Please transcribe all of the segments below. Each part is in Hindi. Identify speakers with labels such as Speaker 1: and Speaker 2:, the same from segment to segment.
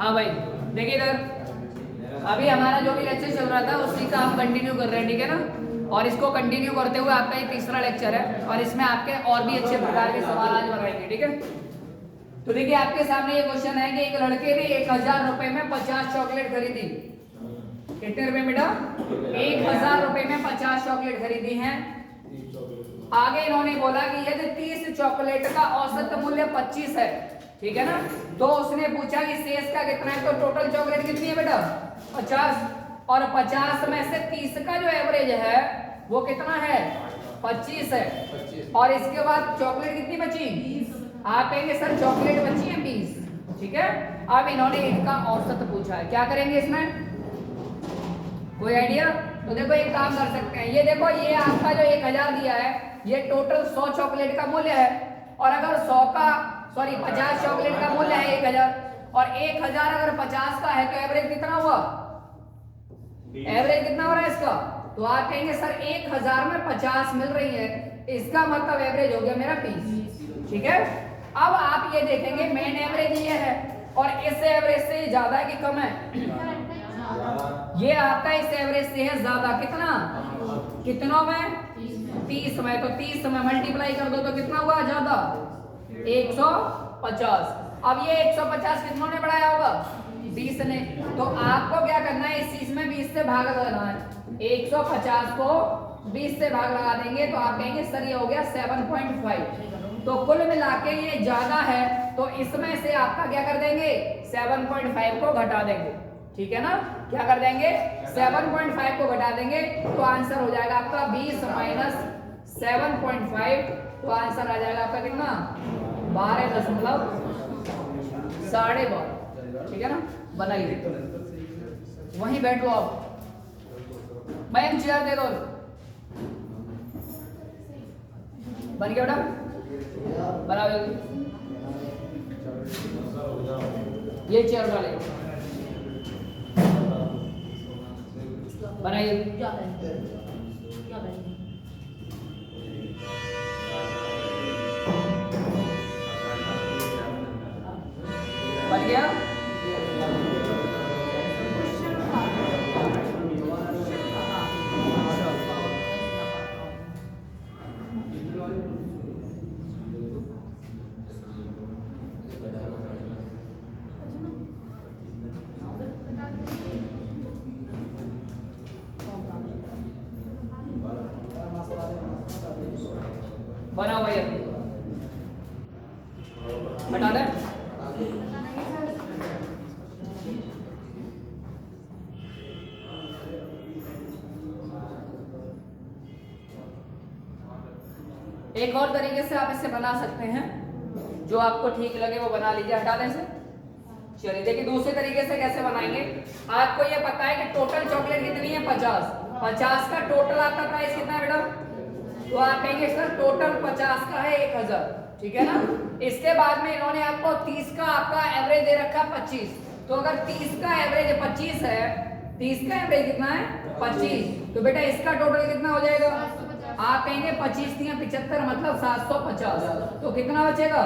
Speaker 1: हाँ भाई देखिए इधर अभी हमारा जो भी लेक्चर चल रहा था उसी का हम कंटिन्यू कर रहे हैं, ठीक है ना। और इसको कंटिन्यू करते हुए आपका ये तीसरा लेक्चर है और इसमें आपके और भी अच्छे प्रकार के सवाल आज बनाएंगे, ठीक है। तो देखिए आपके सामने ये क्वेश्चन है कि एक लड़के ने 1000 रुपए में 50 चॉकलेट खरीदी। कितने रुपए बेटा? 1000 रुपए में 50 चॉकलेट खरीदी हैं। आगे इन्होंने बोला कि यदि 30 चॉकलेट का औसत मूल्य 25 है, ठीक है ना, तो उसने पूछा कि शेष का कितना है। तो टोटल चॉकलेट कितनी है बेटा? 50। और 50 में से 30 का जो एवरेज है वो कितना है? 25 है। और इसके बाद चॉकलेट कितनी बची? 20। आप कहेंगे सर चॉकलेट बची है 20, ठीक है। अब इन्होंने इनका औसत पूछा है, क्या करेंगे इसमें? कोई आइडिया? तो देखो एक काम कर सकते हैं, ये देखो ये आपका जो 1000 दिया है ये टोटल 100 चॉकलेट का मूल्य है। और अगर 50 चॉकलेट का मूल्य है 1000 और 1000 अगर 50 का है तो एवरेज कितना हुआ? एवरेज कितना हो रहा है इसका? तो आप कहेंगे सर 1000 में 50 मिल रही है, इसका मतलब एवरेज हो गया मेरा 20, ठीक है। अब आप ये देखेंगे मेन एवरेज ये है और इस एवरेज से ज्यादा है कि कम है? ये आपका इस एवरेज से है ज्यादा। कितना? कितनों में? 30 में। तो 30 में मल्टीप्लाई कर दो तो कितना हुआ ज्यादा? 150। अब ये 150 कितनों ने बढ़ाया होगा? 20 ने। तो आपको क्या करना है, इस चीज में 20 से भाग लगाना है। 150 को 20 से भाग लगा देंगे तो आप कहेंगे सर ये हो गया 7.5। तो कुल मिला के ये ज्यादा है तो इसमें से आपका क्या कर देंगे? 7.5 को घटा देंगे, ठीक है ना। क्या कर देंगे? 7.5 को घटा देंगे तो आंसर हो जाएगा आपका 20 माइनस 7.5। तो आंसर आ जाएगा आपका कितना? 12.12, ठीक है ना। बनाइए, वहीं बैठ लो आप। मैम चेयर दे दो। बन गया बेटा? बनाओ जल्दी। ये चेयर डाले, बनाइए। बन गया? बनाओ भैया, हटा दे। एक और तरीके से आप इसे बना सकते हैं, जो आपको ठीक लगे वो बना लीजिए। हटा दें इसे। चलिए देखिए दूसरे तरीके से कैसे बनाएंगे। आपको ये पता है कि टोटल चॉकलेट कितनी है? 50 का टोटल आपका प्राइस कितना है बेटा? तो आप कहेंगे सर टोटल 50 का है 1000, ठीक है ना। इसके बाद में इन्होंने आपको 30 का आपका एवरेज दे रखा 25। तो अगर 30 का एवरेज 25 है, 30 का एवरेज कितना है? 25। तो बेटा इसका टोटल कितना हो जाएगा? आप कहेंगे 25 × 75 मतलब 750। तो कितना बचेगा?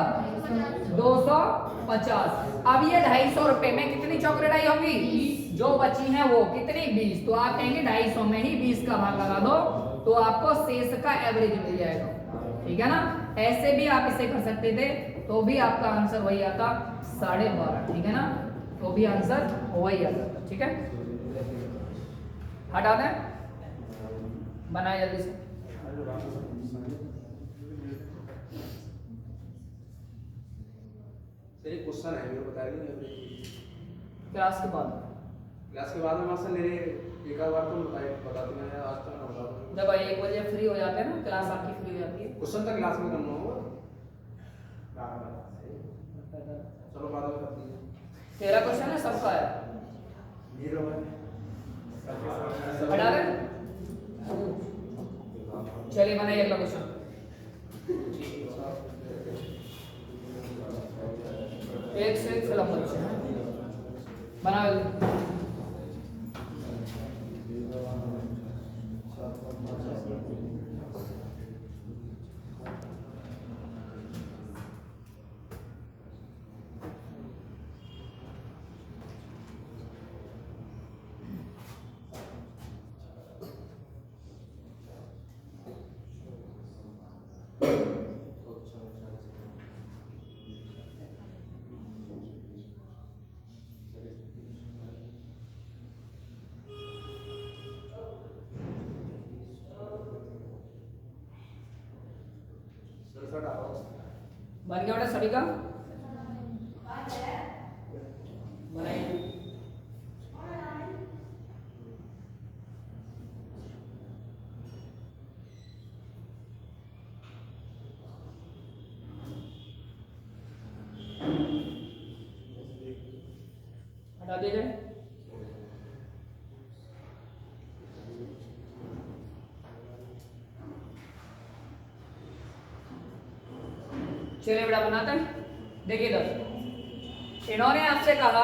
Speaker 1: 250। अब ये 250 रुपए में कितनी चॉकलेट आई होंगी? जो बची हैं वो कितनी? 20। तो आप कहेंगे 250 में ही 20 का भाग लगा दो तो आपको शेष का एवरेज मिल जाएगा, ठीक है ना। ऐसे भी आप इसे कर सकते थे तो भी आपका आंसर वही आता 12.5, ठीक है ना। तो भी आंसर वही आता, ठीक है। हटा दें, बनाए जल्दी से।
Speaker 2: एक क्वेश्चन है मेरे बता देंगे
Speaker 1: क्लास के बाद
Speaker 2: में मास्टर मेरे एक आध बार तो बता देना है, आज तक ना बता दो।
Speaker 1: जब 1 बजे फ्री हो जाते हैं ना, क्लास आपकी फ्री हो जाती है।
Speaker 2: क्वेश्चन तक क्लास में करना होगा। चलो बाद में कर दीजिए।
Speaker 1: तेरा क्वेश्चन है सबका है?
Speaker 2: 0 है।
Speaker 1: हटा दें। चलिए बनाइए अगला क्वेश्चन। एक से एक फिल्म बनाओ जल्दी। बन गया बेटा सभी का? बनाइए। हटा दिया जाए। चलिए बेटा बनाते हैं। देखिए इधर इन्होंने आपसे कहा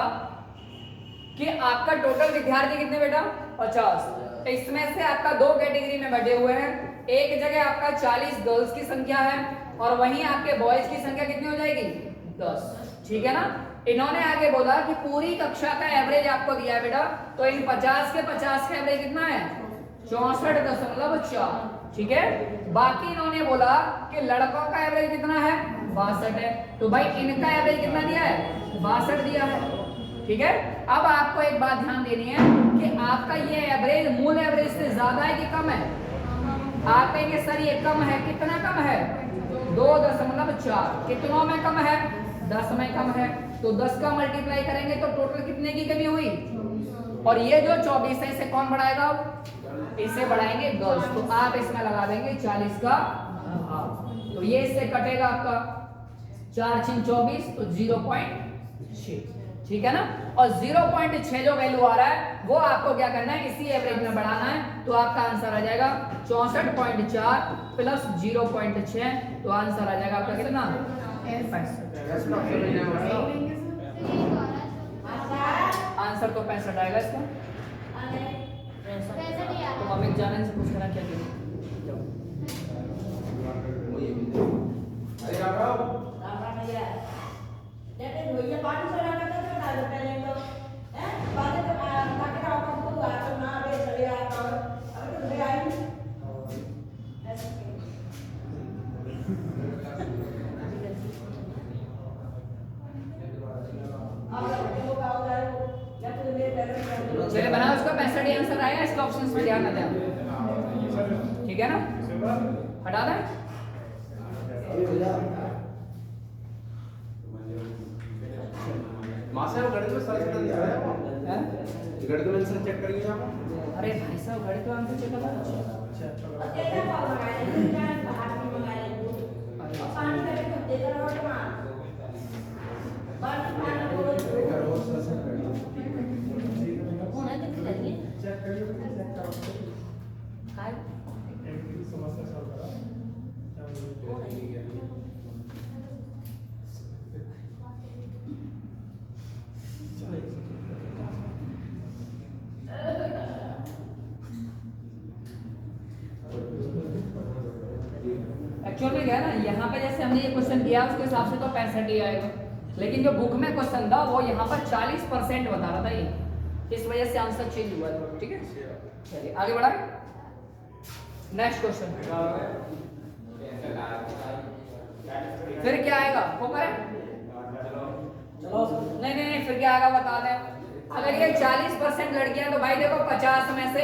Speaker 1: कि आपका टोटल विद्यार्थी कितने बेटा? 50। इसमें से आपका दो कैटेगरी में बटे हुए हैं। एक जगह आपका 40 गर्ल्स की संख्या है और वहीं आपके बॉयज की संख्या कितनी हो जाएगी? 10। ठीक है ना। इन्होंने आगे बोला कि पूरी कक्षा का एवरेज आपको दिया है बेटा, तो इन 50 के 50 का एवरेज कितना है? 64.4। ठीक है। बाकी इन्होंने बोला कि लड़कों का एवरेज कितना है? 62 है। तो भाई इनका एवरेज कितना दिया है? 62 दिया है। ठीक है। अब आपको एक बात ध्यान देनी है कि आपका ये एवरेज मूल एवरेज से ज्यादा है कि कम है? आप कहेंगे सर ये कम है। कितना कम है? 2.4। कितनों में कम है? 10 में कम है। तो 10 का मल्टीप्लाई करेंगे तो टोटल कितने की कमी हुई? और ये जो 24 है इसे कौन बढ़ाएगा? इसे बढ़ाएंगे गर्ल्स। तो आप इसमें लगा देंगे 40 का हाफ। तो ये इससे कटेगा आपका 4 6 24 तो 0.6। ठीक है ना। और 0.6 जो वैल्यू आ रहा है वो आपको क्या करना है? इसी एवरेज में बढ़ाना है। तो आपका आंसर आ जाएगा 64.4 प्लस 0.6। तो आंसर आ जाएगा आपका कितना? 65। आंसर तो 65 आएगा इसका। तो मम्मी जाने से पूछ करना क्या करें? चलिए बनाओ उसका 65 ही आंसर आएगा। इसका ऑप्शन पे ध्यान न दें। ठीक है ना। हटा दें।
Speaker 2: मास्टर वो गणित में सर्च कर दिया है वो
Speaker 1: हैं?
Speaker 2: गणित में आंसर चेक करिए आप।
Speaker 1: अरे भाई साहब गणित का आंसर चेक करना। एक्चुअल में क्या है ना, यहाँ पे जैसे हमने ये क्वेश्चन किया उसके हिसाब से तो 65 ही आएगा, लेकिन जो बुक में क्वेश्चन था वो यहाँ पर 40% बता रहा था ये, इस वजह से आंसर चेंज हुआ है। ठीक है, चलिए आगे बढ़ाएं। नेक्स्ट क्वेश्चन फिर क्या आएगा वो करें? नहीं नहीं नहीं, फिर क्या आएगा बता दें। अगर ये 40% लड़कियां तो भाई देखो 50 में से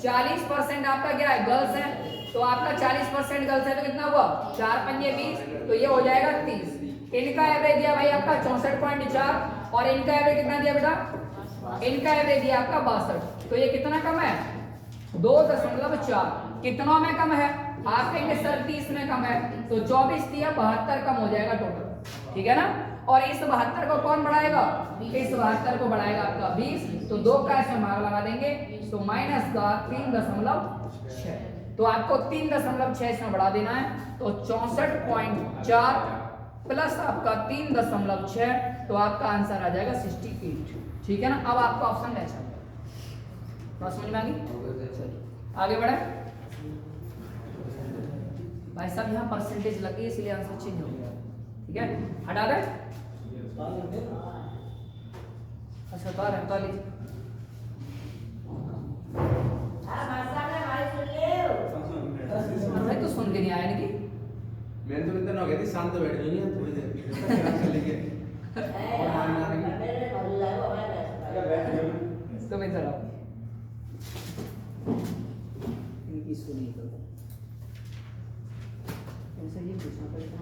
Speaker 1: 40% आपका क्या है? गर्ल्स है। तो आपका 40% गर्ल्स है तो कितना हुआ? 4 पंजे 20, तो ये हो जाएगा 30। इनका एवरेज दिया भाई आपका 64.4 और इनका एवरेज कितना दिया बेटा? इनका एवरेज दिया आपका 62। तो ये कितना कम है? 2.4। कितनों में कम है? आप कहेंगे सर 30 में कम है। तो 24 दिया 72 कम हो जाएगा टोटल। ठीक है ना। और इस 72 को कौन बढ़ाएगा? इस 72 को बढ़ाएगा आपका 20। तो 2 का इसमें मार्क लगा देंगे तो माइनस का 3.6। तो आपको 3.6 इसमें बढ़ा देना है। तो 64.4 प्लस आपका 3.6 तो आपका आंसर आ जाएगा 68। ठीक है ना। अब आपका ऑप्शन ले सकते बात समझ में आ गई? आगे बढ़े भाई साहब, यहाँ परसेंटेज लगी इसलिए आंसर चेंज हो गया। ठीक है, हटा दे। अच्छा तार हटा लीजिए। भाई तो सुन के नहीं आया कि
Speaker 2: मैंने तो इतना हो गया थी, शांत बैठ गई है थोड़ी देर और मारना
Speaker 1: तो मैं चला इनकी सुनी तो ऐसे ये पूछना पड़ेगा।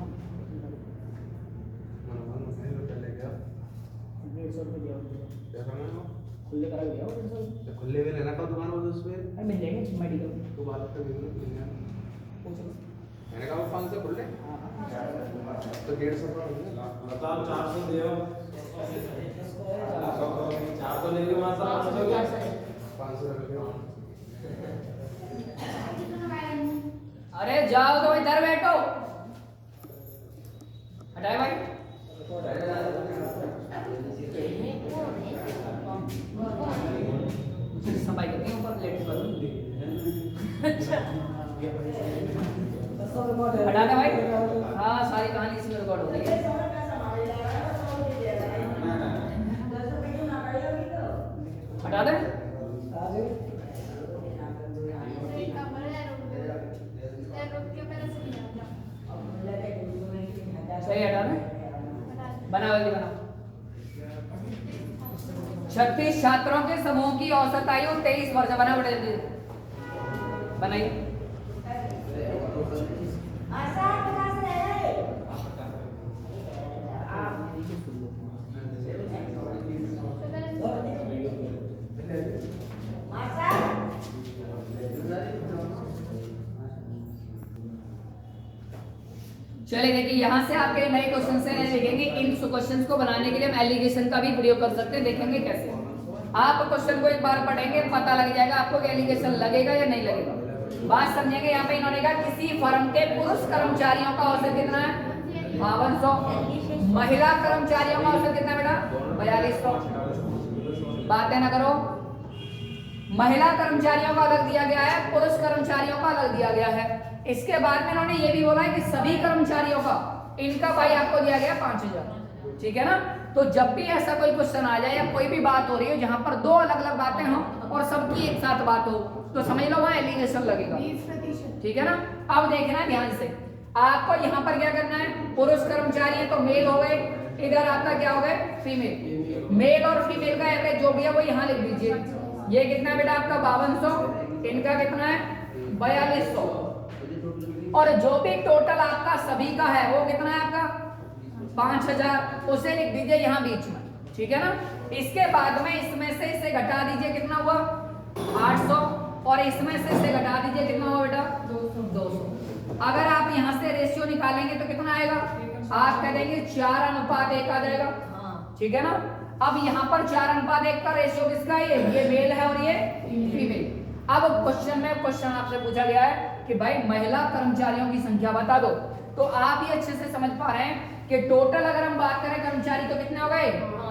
Speaker 1: रुपये दिया होगा।
Speaker 2: क्या करना है वो?
Speaker 1: खुले करा दिया होगा 150 रुपये।
Speaker 2: तो खुले में लेना का दुकान बोल उसमें
Speaker 1: अरे मिल जाएंगे मेडिकल में,
Speaker 2: तो बात कर लेंगे।
Speaker 1: पूछ लो।
Speaker 2: मैंने कहा वो 500 खुले
Speaker 1: हाँ
Speaker 2: तो 150 का हो गया।
Speaker 3: बताओ 400 दे रहा हूँ। 400 लेके वहाँ से
Speaker 2: 500 रुपये।
Speaker 1: अरे जाओ तो इधर बैठो, हटाए भाई। सफाई करती हूँ ऊपर प्लेट पर। हटा दे भाई। हाँ सारी कहानी इसमें रिकॉर्ड हो रही है। हटा दे। सही हटा दे। बनाओ जल्दी बनाओ। 36 छात्रों के समूह की औसत आयु 23 वर्ष। बना बड़े जल्दी बनाइए। चलिए देखिए यहाँ से आपके नए क्वेश्चन से देखेंगे। इन क्वेश्चन को बनाने के लिए हम एलिगेशन का भी प्रयोग कर सकते हैं। देखेंगे कैसे। आप क्वेश्चन को एक बार पढ़ेंगे, पता लग जाएगा आपको कि एलिगेशन लगेगा या नहीं लगेगा। बात समझेंगे। यहाँ पे इन्होंने कहा किसी फर्म के पुरुष कर्मचारियों का औसत कितना है 5200, महिला कर्मचारियों का औसत कितना बेटा 4200। बातें ना करो। महिला कर्मचारियों का अलग दिया गया है, पुरुष कर्मचारियों का अलग दिया गया है। इसके बाद में इन्होंने ये भी बोला है कि सभी कर्मचारियों का इनका भाई आपको दिया गया 5000। ठीक है ना। तो जब भी ऐसा कोई क्वेश्चन आ जाए या कोई भी बात हो रही हो जहां पर दो अलग अलग बातें हों और सबकी एक साथ बात हो तो समझ लो वहां एलिगेशन लगेगा। ठीक है ना। अब देखना है ध्यान से। आपको यहाँ पर क्या करना है, पुरुष कर्मचारी है तो मेल हो गए, इधर आपका क्या हो गए फीमेल। मेल और फीमेल का एवरेज जो भी है वो यहाँ लिख दीजिए। ये कितना है बेटा आपका 5200, इनका कितना है 4200। और जो भी टोटल आपका सभी का है वो कितना है आपका 5000, उसे लिख दीजिए यहाँ बीच में। ठीक है ना। इसके बाद में इसमें से इसे घटा दीजिए, कितना हुआ 800, और इसमें से इसे घटा दीजिए, कितना हुआ बेटा 200। अगर आप यहाँ से रेशियो निकालेंगे तो कितना आएगा, आप कह देंगे 4:1 आ जाएगा। ठीक है ना। अब यहाँ पर 4:1 का रेशियो किसका है, ये मेल है और ये फीमेल। अब क्वेश्चन में क्वेश्चन आपसे पूछा गया है कि भाई महिला कर्मचारियों की संख्या बता दो। तो आप ये अच्छे से समझ पा रहे हैं कि टोटल अगर हम बात करें कर्मचारी तो कितने हो गए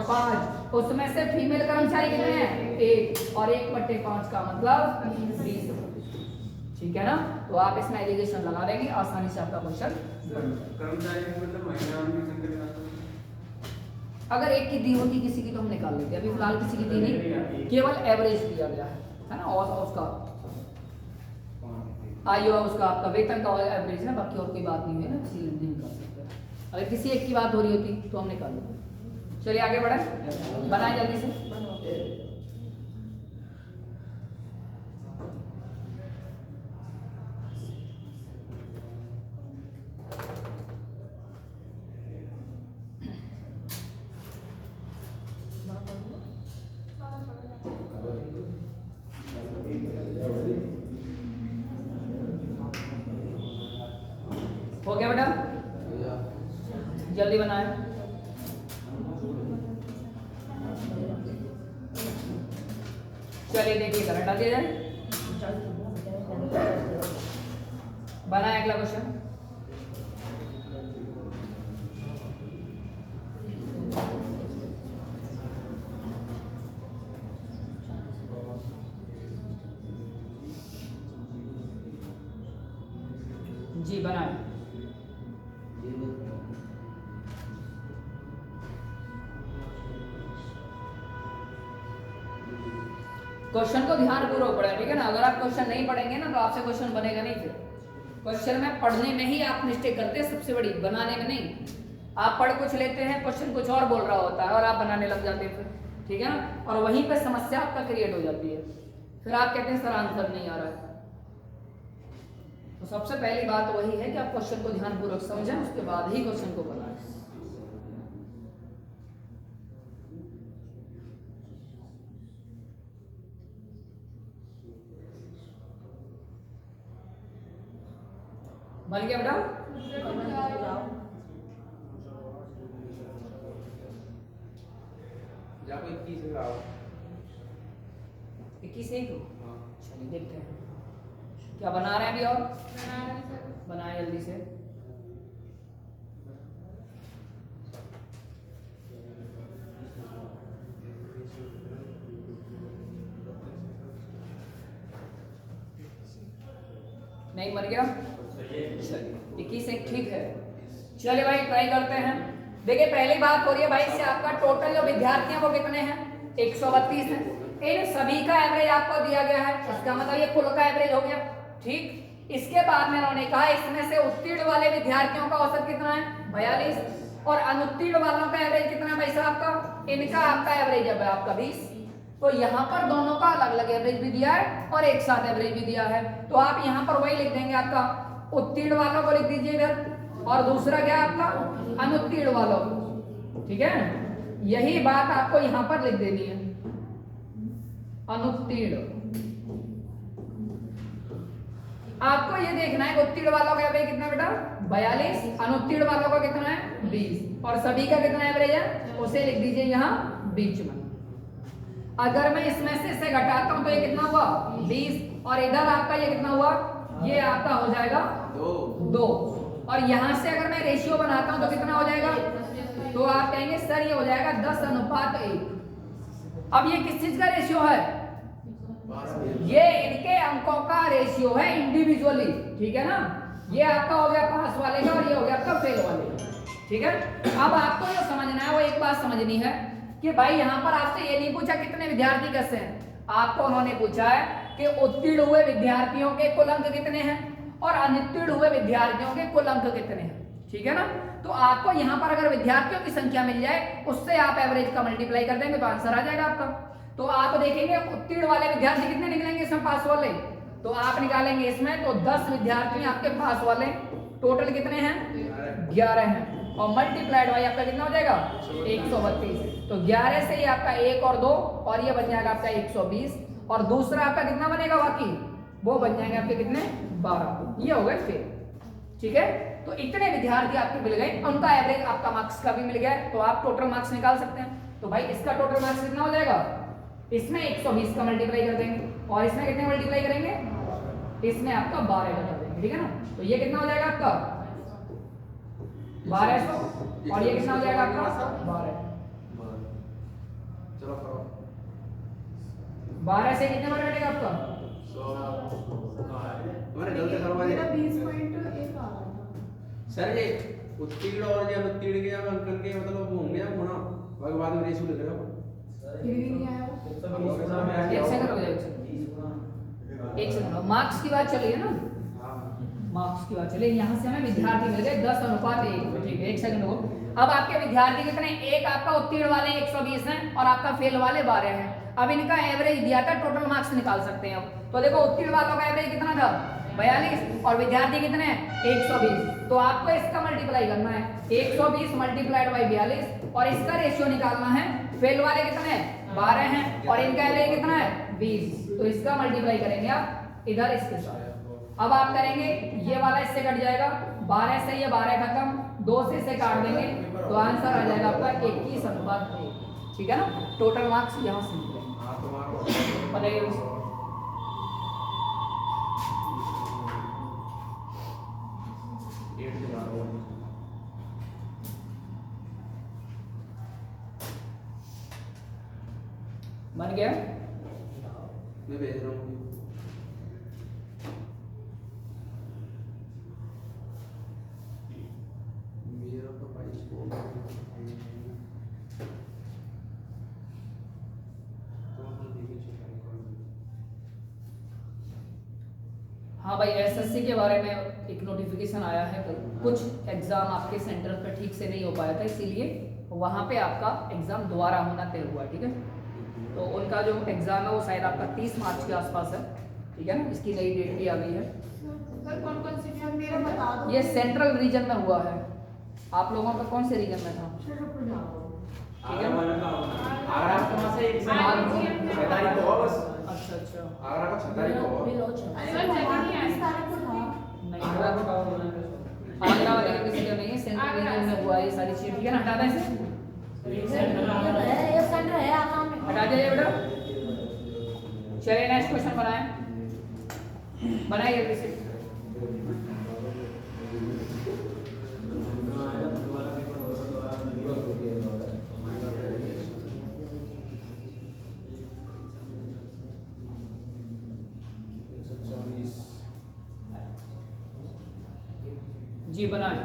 Speaker 1: 5, उसमें से फीमेल कर्मचारी कितने हैं 1, और 1/5 का मतलब 20। ठीक है ना। तो आप इसमें एलिगेशन लगा देंगे, आसानी से आपका क्वेश्चन।
Speaker 3: कर्मचारी मतलब महिला की संख्या
Speaker 1: अगर एक की दी होती किसी की तो हम निकाल लेते, अभी फिलहाल किसी की दी नहीं, केवल एवरेज दिया गया है ना। और उसका आयु उसका आपका वेतन का एवरेज है, बाकी और कोई बात नहीं है ना, इसलिए नहीं निकाल सकते। अगर किसी एक की बात हो रही होती तो हम निकाल लेते। चलिए आगे बढ़े, बनाए जल्दी से। हो गया बेटा, जल्दी बनाए। चलिए देखिए करंट आ दिया जाए। बनाए अगला क्वेश्चन। जी बनाए। क्वेश्चन को ध्यान पूर्वक पढ़ें। ठीक है ना। अगर आप क्वेश्चन नहीं पढ़ेंगे ना तो आपसे क्वेश्चन बनेगा नहीं। फिर क्वेश्चन में पढ़ने में ही आप मिस्टेक करते हैं, सबसे बड़ी बनाने में नहीं। आप पढ़ कुछ लेते हैं, क्वेश्चन कुछ और बोल रहा होता है और आप बनाने लग जाते हैं फिर। ठीक है ना। और वहीं पर समस्या आपका क्रिएट हो जाती है। फिर आप कहते हैं सर आंसर नहीं आ रहा है। तो सबसे पहली बात वही है कि आप क्वेश्चन को ध्यानपूर्वक समझें, उसके बाद ही क्वेश्चन को बनाएं। बन गया बेटा?
Speaker 2: जाको 21 लगाओ।
Speaker 1: 21 एक
Speaker 2: हाँ।
Speaker 1: चलिए देखते हैं क्या बना रहे हैं अभी। और बनाए जल्दी से। नहीं बन गया? चलिए 21 एक ठीक है। चलिए भाई ट्राई करते हैं। देखिए पहली बात हो रही है भाई से आपका टोटल जो विद्यार्थी हैं वो कितने हैं? 132 हैं। इन सभी का एवरेज आपको दिया गया है, इसका मतलब ये कुल का एवरेज हो गया। ठीक, इसके बाद में उन्होंने कहा इसमें से उत्तीर्ण वाले विद्यार्थियों का औसत कितना है? 42 और अनुत्तीर्ण वालों का एवरेज कितना है भाई साहब का? इनका आपका एवरेज है आपका 20। तो यहाँ पर दोनों का अलग अलग एवरेज भी दिया है और एक साथ एवरेज भी दिया है। तो आप यहाँ पर वही लिख देंगे, आपका उत्तीर्ण वालों को लिख दीजिए इधर, और दूसरा क्या है आपका? अनुत्तीर्ण वालों को। ठीक है, यही बात आपको यहाँ पर लिख देनी है, अनुत्तीर्ण। आपको ये देखना है उत्तीर्ण वालों का एवरेज कितना बेटा? 42, अनुत्तीर्ण वालों का कितना है? 20, और सभी का कितना एवरेज है उसे लिख दीजिए यहाँ बीच में। अगर मैं इसमें से इसे घटाता हूं तो ये कितना हुआ? 20, और इधर आपका ये कितना हुआ? ये आपका हो जाएगा 2। और यहां से अगर मैं रेशियो बनाता हूं तो कितना हो जाएगा? तो आप कहेंगे सर ये हो जाएगा 10:1। अब ये किस चीज का रेशियो है? ये इनके अंकों का रेशियो है इंडिविजुअली। ठीक है ना, ये आपका हो गया पास वाले का और ये हो गया आपका फेल वाले का। ठीक है, अब आपको जो समझना है वो एक बात समझनी है कि भाई यहाँ पर आपसे ये नहीं पूछा कितने विद्यार्थी कैसे हैं, आपको उन्होंने पूछा है कि उत्तीर्ण हुए विद्यार्थियों के कुल अंक कितने हैं और अनुत्तीर्ण हुए विद्यार्थियों के कुल अंक कितने हैं। ठीक है ना, तो आपको यहाँ पर अगर विद्यार्थियों की संख्या मिल जाए उससे आप एवरेज का मल्टीप्लाई कर देंगे तो आंसर आ जाएगा आपका। तो आप देखेंगे उत्तीर्ण वाले विद्यार्थी कितने निकलेंगे इसमें पास वाले, तो आप निकालेंगे इसमें तो 10 विद्यार्थी आपके पास वाले, टोटल कितने हैं? 11 हैं, और मल्टीप्लाइड बाई आपका कितना हो जाएगा? 132। तो 11 से ये आपका 1 और 2 और ये बन जाएगा आपका 120, और दूसरा आपका कितना बनेगा बाकी? वो बन जाएंगे आपके कितने? 12। ये हो गए फिर। ठीक है, तो इतने विद्यार्थी आपके मिल गए, उनका एवरेज आपका मार्क्स का भी मिल गया, तो आप टोटल मार्क्स निकाल सकते हैं। तो भाई इसका टोटल मार्क्स कितना हो जाएगा? इसमें 120 का मल्टीप्लाई कर देंगे, और इसमें कितने मल्टीप्लाई करेंगे? इसमें आपका 12 का कर देंगे। ठीक है ना, तो ये कितना हो जाएगा आपका? 1200, और ये कितना हो जाएगा आपका? 12।
Speaker 2: चलो करो।
Speaker 1: 12 से कितने बार कटेगा आपका?
Speaker 2: मैंने गलती करवा दी।
Speaker 4: मेरा 20.1 आ रहा था।
Speaker 2: सर ये उत्तीर्ण और ये अनुत्तीर्ण के अंक के मतलब वो होंगे गुणा, उसके बाद में रेशियो लिख रहे हो।
Speaker 4: फिर भी नहीं आया वो।
Speaker 1: एक सेकंड हो जाएगा, एक सेकंड। मार्क्स की बात चल रही है ना, मार्क्स की बात चलिए। यहाँ से हमें विद्यार्थी मिल गए 10:1। ठीक है, एक सेकंड हो। अब आपके विद्यार्थी कितने? एक आपका उत्तीर्ण वाले 120 हैं और आपका फेल वाले 12 हैं। अब इनका एवरेज दिया था, टोटल मार्क्स निकाल सकते हैं। अब तो देखो उत्तीर्ण वालों का एवरेज कितना था? 42, और विद्यार्थी कितने हैं? 120। तो आपको इसका मल्टीप्लाई करना है, 120 मल्टीप्लाइड बाई 42, और इसका रेशियो निकालना है। फेल वाले कितने हैं? 12 हैं, और इनका एवरेज कितना है? 20। तो इसका मल्टीप्लाई करेंगे आप इधर इसके साथ। अब आप करेंगे ये वाला इससे कट जाएगा, 12 से ये 12 खत्म, 2 से इसे काट देंगे तो आंसर आ जाएगा आपका 21:1। ठीक है ना, टोटल मार्क्स यहाँ से निकलेंगे। बताइए बन गया?
Speaker 2: मैं भेज रहा हूँ। मेरा तो भाई इसको
Speaker 1: हाँ भाई, एसएससी के बारे में एक नोटिफिकेशन आया है, कुछ एग्जाम आपके सेंटर पर ठीक से नहीं हो पाया था, इसीलिए वहाँ पे आपका एग्जाम दोबारा होना तय हुआ। ठीक है, तो उनका जो एग्जाम है वो शायद आपका 30 मार्च के आसपास है। ठीक है ना, इसकी नई डेट भी आ गई है।
Speaker 4: सर कौन कौन से थे मेरा बता दो।
Speaker 1: ये सेंट्रल रीजन में हुआ है। आप लोगों का कौन से रीजन में था?
Speaker 3: आगरा वाला का आगरा का वहां से एक से 6 तारीख को होगा बस।
Speaker 1: अच्छा अच्छा,
Speaker 2: आगरा का 6 तारीख को होगा।
Speaker 4: अरे सर जगह नहीं 20 तारीख को था।
Speaker 1: नहीं
Speaker 3: आगरा का होगा।
Speaker 1: आगरा वाले का किसी का नहीं है, सेंट्रल रीजन में हुआ है ये सारी चीज, ठीक है ना? हटा दें इसे,
Speaker 4: ये सेंटर है आसाम में।
Speaker 1: हटा दीजिए बेटा। चलिए नेक्स्ट क्वेश्चन बनाएं, बनाइए जल्दी से। जी बनाएं।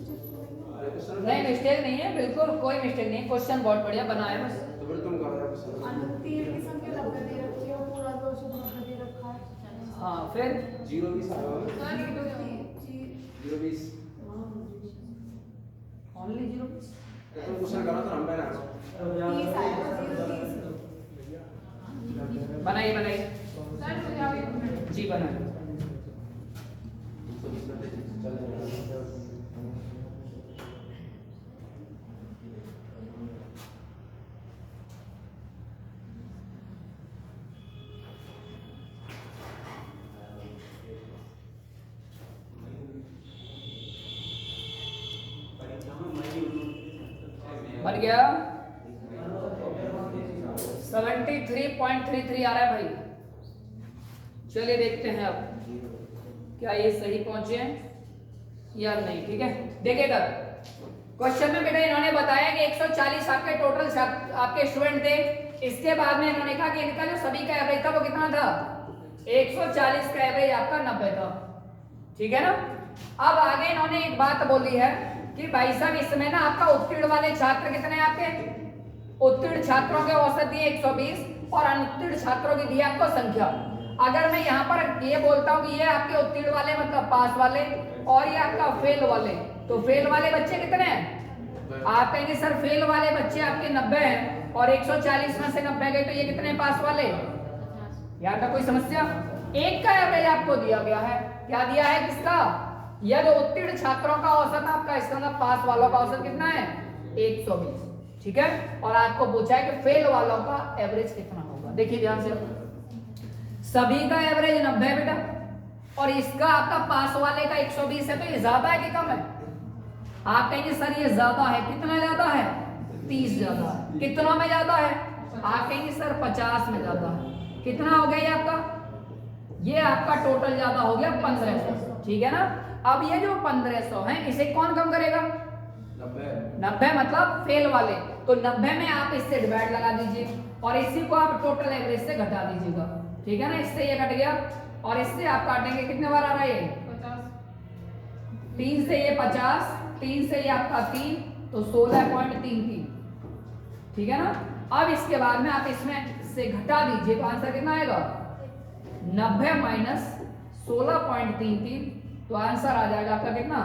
Speaker 1: नहीं मिस्टेक नहीं है, बिल्कुल कोई मिस्टेक नहीं है, क्वेश्चन बहुत बढ़िया बना है बस।
Speaker 2: तो फिर तुम कर रहे हो क्वेश्चन।
Speaker 4: अनुत्तीर्ण की संख्या 90 दे रखी है और पूरा 290 दे रखा है।
Speaker 1: हाँ फिर
Speaker 2: 0-20 आया होगा।
Speaker 4: जीरो ती-
Speaker 2: 0-20
Speaker 1: ओनली 0।
Speaker 2: तो तुम क्वेश्चन करो तो हम पे ना
Speaker 4: 30 आएगा, 0-30।
Speaker 1: बनाइए बनाइए
Speaker 4: सर मुझे आप एक मिनट।
Speaker 1: जी बनाइए।
Speaker 2: 120 में चलेगा।
Speaker 1: बन गया 73.33 आ रहा है भाई। चलिए देखते हैं अब क्या ये सही पहुंचे या नहीं, ठीक है? देखिएगा क्वेश्चन में बेटा इन्होंने बताया कि 140 आपके टोटल आपके स्टूडेंट थे, इसके बाद में इन्होंने कहा कि इनका जो सभी का एवरेज था वो कितना था, 140 का एवरेज आपका 90 था, ठीक है ना? अब आगे इन्होंने एक बात बोली है कि भाई साहब इसमें ना आपका उत्तीर्ण वाले छात्र कितने हैं आपके, उत्तीर्ण छात्रों के औसत दिए 120 और अनुत्तीर्ण छात्रों की दी आपको संख्या। अगर मैं यहाँ पर ये बोलता हूँ कि ये आपके उत्तीर्ण वाले मतलब पास वाले और ये आपका फेल वाले, तो फेल वाले बच्चे कितने हैं? आप कहेंगे सर फेल वाले बच्चे आपके 90 हैं और 140 में से 90 गए तो ये कितने पास वाले? यहाँ का कोई समस्या? एक का एवरेज आपको दिया गया है, क्या दिया है किसका? यह जो उत्तीर्ण छात्रों का औसत आपका, इसका मतलब पास वालों का औसत कितना है 120, ठीक है? और आपको पूछा है कि फेल वालों का एवरेज कितना होगा। देखिए ध्यान से, सभी का एवरेज 90 बेटा और इसका आपका पास वाले का 120 है, तो ये ज्यादा है कि कम है? आप कहेंगे सर ये ज्यादा है, कितना ज्यादा है? 30 ज्यादा है। कितना में ज्यादा है? आप कहेंगे सर 50 में ज्यादा है। कितना हो गया ये आपका? ये आपका टोटल ज्यादा हो गया 1500, ठीक है ना? अब ये जो 1500 है इसे कौन कम करेगा? 90 मतलब फेल वाले, तो 90 में आप इससे डिवाइड लगा दीजिए और इसी को आप टोटल एवरेज से घटा दीजिएगा, ठीक है ना? इससे ये कट गया और इससे आप काटेंगे, कितने बार आ रहा है ये? 3 से ये 50, 3 से ये आपका 3, तो 16.33, ठीक है ना? अब इसके बाद में आप इसमें से घटा दीजिए तो आंसर कितना आएगा? 90 माइनस 16.33, तो आंसर आ जाएगा आपका कितना?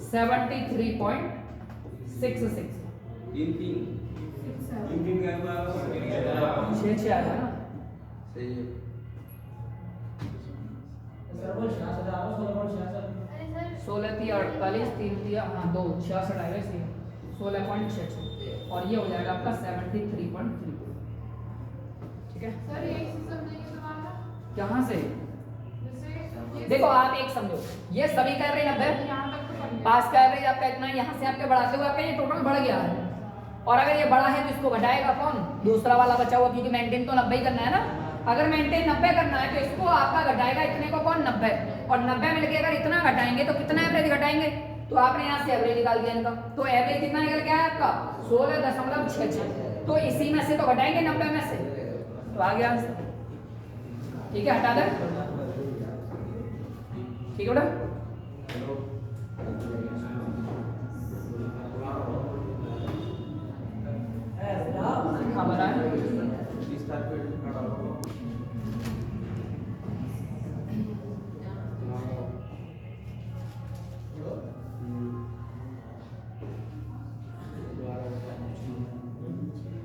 Speaker 1: 73.66। 6 आएगा ना?
Speaker 2: सही है।
Speaker 1: 16 3 48 3 3 हाँ 2 66 आएगा इसलिए 16.66 और ये हो जाएगा आपका 73.3, ठीक है?
Speaker 4: सर ये समझेंगे दोबारा
Speaker 1: कहाँ से?
Speaker 4: जैसे
Speaker 1: देखो आप एक समझो, ये सभी का एवरेज 90,
Speaker 4: यहाँ तक तो बन गया।
Speaker 1: पास का एवरेज आपका इतना, यहाँ से आपके बढ़ाते हुए आपका ये टोटल बढ़ गया है और अगर ये बड़ा है तो इसको घटाएगा कौन? दूसरा वाला बचा हुआ, क्योंकि मेंटेन तो 90 ही करना है ना। अगर मेंटेन 90 करना है तो इसको आपका घटाएगा इतने को कौन? 90, और 90 में लेके अगर इतना घटाएंगे तो कितना एवरेज घटाएंगे? तो आपने यहाँ से एवरेज निकाल दिया इनका, तो एवरेज कितना निकल गया है आपका? 16.66, तो इसी में से तो घटाएंगे 90 में से, तो आ गया आंसर, ठीक है? हटा दे, ठीक है बेटा? हाँ बनाए।
Speaker 2: 30 तारीख को खड़ा होगा।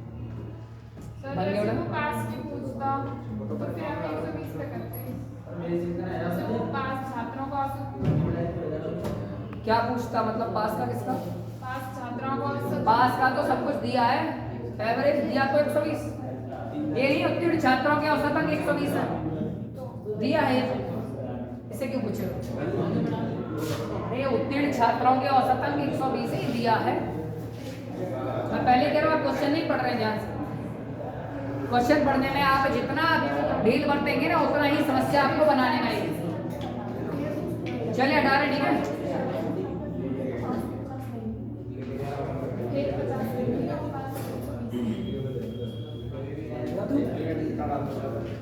Speaker 4: सर
Speaker 1: बन गया
Speaker 4: जैसे
Speaker 1: बेटा?
Speaker 4: वो पास की पूछता तो फिर हम 120 पे करते
Speaker 1: क्या पूछता मतलब पास का किसका?
Speaker 4: पास छात्राओं को
Speaker 1: पास का तो सब कुछ दिया है, एवरेज दिया तो 120, ये नहीं उत्तीर्ण छात्रों के औसतन 120 है, दिया है। इसे क्यों पूछे? अरे उत्तीर्ण छात्रों के औसतन 120 ही दिया है। मैं पहले कह रहा हूँ आप क्वेश्चन नहीं पढ़ रहे हैं ध्यान से। क्वेश्चन पढ़ने में आप जितना ढील बरतेंगे ना उतना ही समस्या आपको बनाने में आएगी। चलिए 18 ठीक है।
Speaker 4: 150
Speaker 2: ये